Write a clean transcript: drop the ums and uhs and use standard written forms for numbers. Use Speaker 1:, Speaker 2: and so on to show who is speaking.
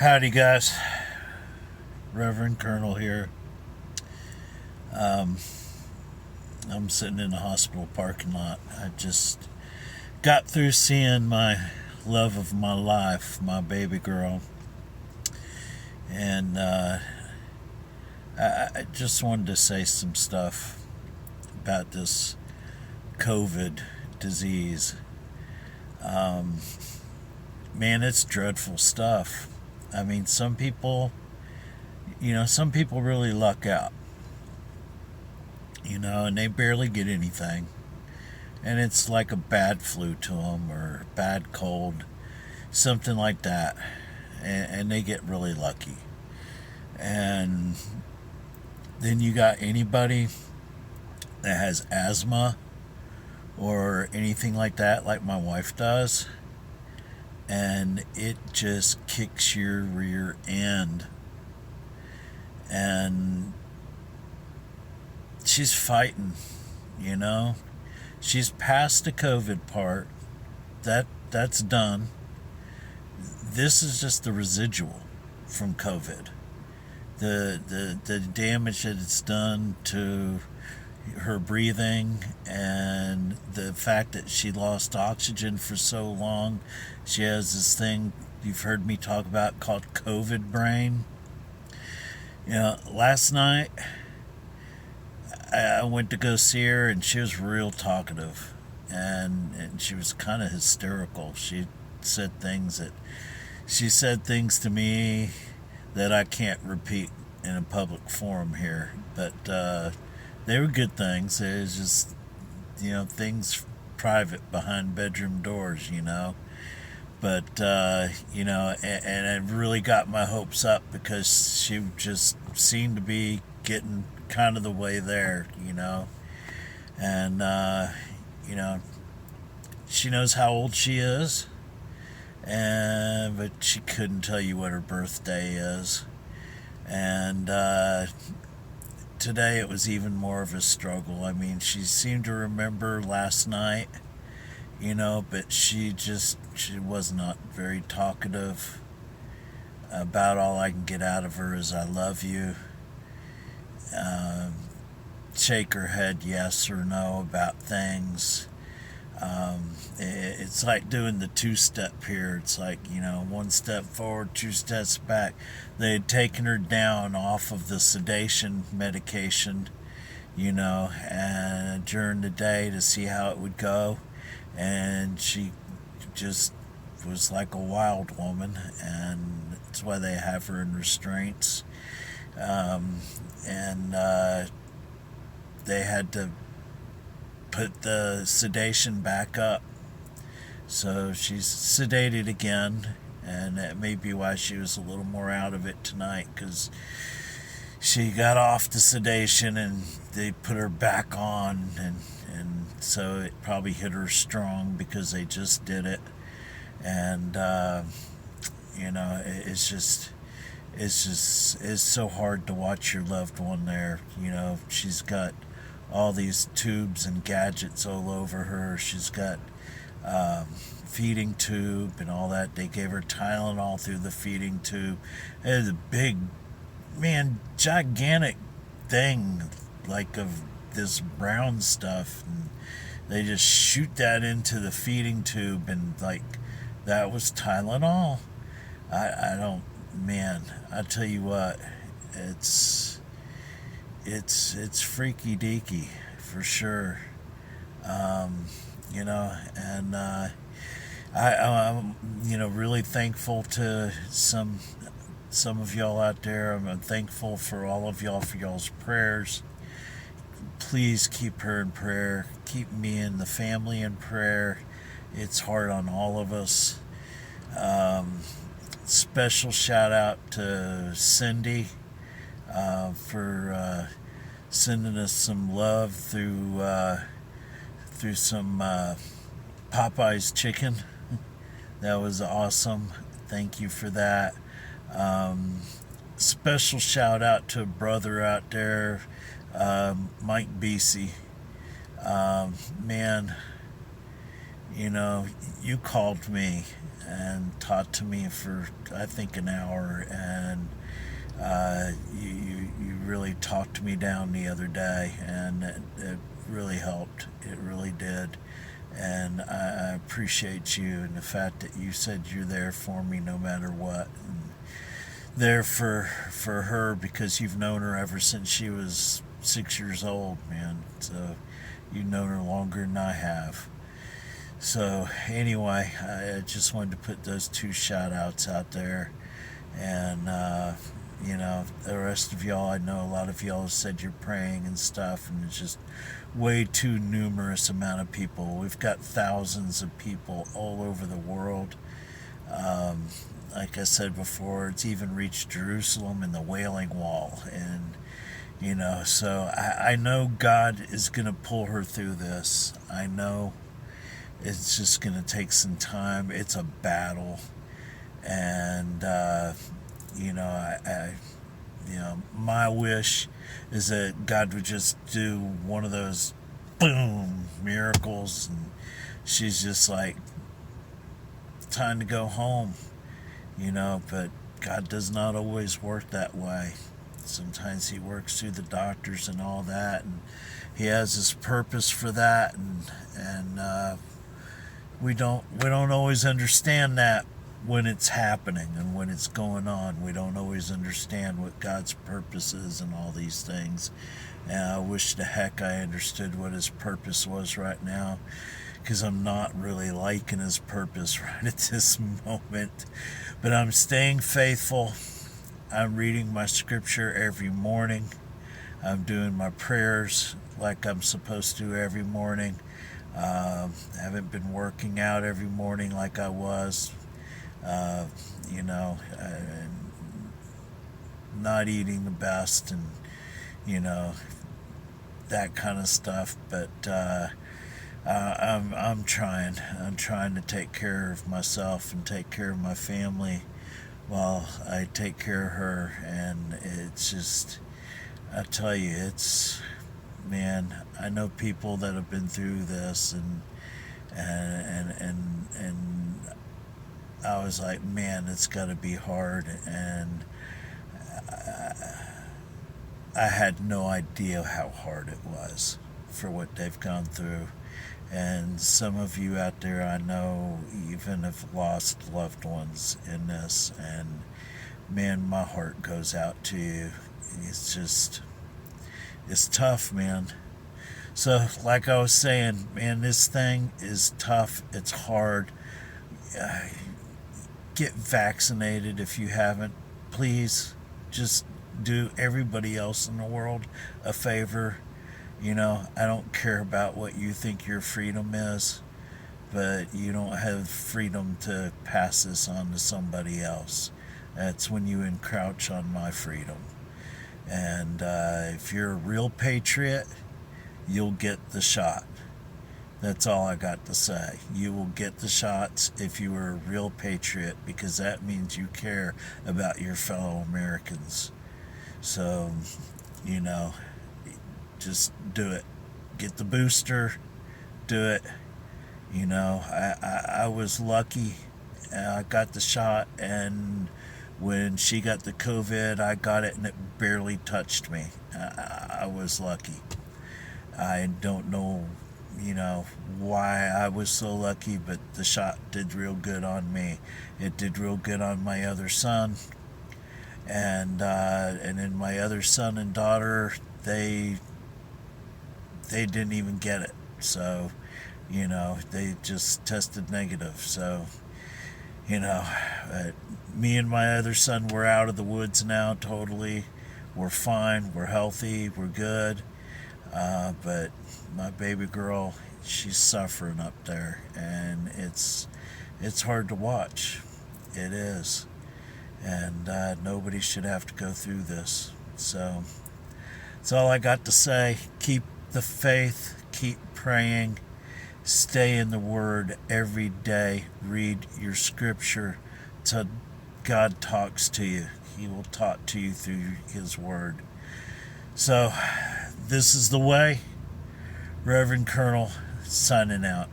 Speaker 1: Howdy, guys. Reverend Colonel here. Um, I'm sitting in a hospital parking lot. I just got through seeing my love of my life, my baby girl, and I just wanted to say some stuff about this COVID disease. Um, Man, it's dreadful stuff. I mean, some people really luck out, and they barely get anything. And it's like a bad flu to them or bad cold, something like that. And they get really lucky. And then you got anybody that has asthma or anything like that, like my wife does, and it just kicks your rear end. And she's fighting, you know. She's past the COVID part. That's done. This is just the residual from COVID. The damage that it's done to her breathing and the fact that she lost oxygen for so long. She has this thing you've heard me talk about called COVID brain. Last night I went to go see her and she was real talkative and she was kind of hysterical. She said things to me that I can't repeat in a public forum here, but they were good things. It was just, things private behind bedroom doors. But, and it really got my hopes up because she just seemed to be getting kind of the way there. And, she knows how old she is, but she couldn't tell you what her birthday is. And today it was even more of a struggle. I mean, she seemed to remember last night, but she was not very talkative. About all I can get out of her is "I love you." Um, Shake her head yes or no about things. It's like doing the two-step here. It's like, one step forward, two steps back. They had taken her down off of the sedation medication, and during the day to see how it would go. And she just was like a wild woman, and that's why they have her in restraints. And they had to put the sedation back up. So she's sedated again, and that may be why she was a little more out of it tonight, because she got off the sedation and they put her back on, and so it probably hit her strong because they just did it. And it's so hard to watch your loved one there. She's got all these tubes and gadgets all over her. She's got feeding tube and all that. They gave her Tylenol through the feeding tube. It was a big, gigantic thing, like of this brown stuff. And they just shoot that into the feeding tube, and like that was Tylenol. I don't, man. I tell you what, it's freaky deaky for sure. And I'm really thankful to some of y'all out there. I'm thankful for all of y'all for y'all's prayers. Please keep her in prayer. Keep me and the family in prayer. It's hard on all of us. Special shout out to Cindy for sending us some love through some Popeye's chicken. That was awesome. Thank you for that. Special shout out to a brother out there, Mike Beasy. Man, You know, you called me and talked to me for, I think, an hour, and you really talked me down the other day, and it really helped. It really did. And I appreciate you and the fact that you said you're there for me no matter what. And there for her because you've known her ever since she was 6 years old, man. So you've known her longer than I have. So anyway, I just wanted to put those two shout outs out there. And you know, the rest of y'all, I know a lot of y'all have said you're praying and stuff, and it's just way too numerous amount of people. We've got thousands of people all over the world. Um, like I said before, it's even reached Jerusalem and the Wailing Wall. And, you know, so I know God is going to pull her through this. I know it's just going to take some time. It's a battle. And, you know, you know, my wish is that God would just do one of those boom miracles, and she's just like, time to go home, you know. But God does not always work that way. Sometimes He works through the doctors and all that, and He has His purpose for that, and we don't always understand that when it's happening and when it's going on. We don't always understand what God's purpose is and all these things. And I wish the heck I understood what His purpose was right now, because I'm not really liking His purpose right at this moment. But I'm staying faithful. I'm reading my scripture every morning. I'm doing my prayers like I'm supposed to every morning. Haven't been working out every morning like I was. Uh, you know, not eating the best, and you know, that kind of stuff. But I'm trying. I'm trying to take care of myself and take care of my family while I take care of her. And it's just, I tell you, it's, man. I know people that have been through this, and I was like, man, it's got to be hard. And I had no idea how hard it was for what they've gone through. And some of you out there, I know, even have lost loved ones in this. And man, my heart goes out to you. It's just, it's tough, man. So, like I was saying, man, this thing is tough. It's hard. Uh, get vaccinated if you haven't. Please, just do everybody else in the world a favor. You know, I don't care about what you think your freedom is, but you don't have freedom to pass this on to somebody else. That's when you encroach on my freedom. And if you're a real patriot, you'll get the shot. That's all I got to say. You will get the shots if you are a real patriot, because that means you care about your fellow Americans. So, you know, just do it. Get the booster. Do it. You know, I was lucky. I got the shot, and when she got the COVID, I got it, and it barely touched me. I was lucky. I don't know, you know, why I was so lucky, but the shot did real good on me. It did real good on my other son, and then my other son and daughter, they didn't even get it. So, you know, they just tested negative. So, you know, me and my other son, we're out of the woods now totally. We're fine. We're healthy. We're good. But my baby girl, she's suffering up there, and it's hard to watch. It is, and nobody should have to go through this. So that's all I got to say. Keep the faith. Keep praying. Stay in the Word every day. Read your scripture till God talks to you. He will talk to you through His Word. So, this is the way. Reverend Colonel, signing out.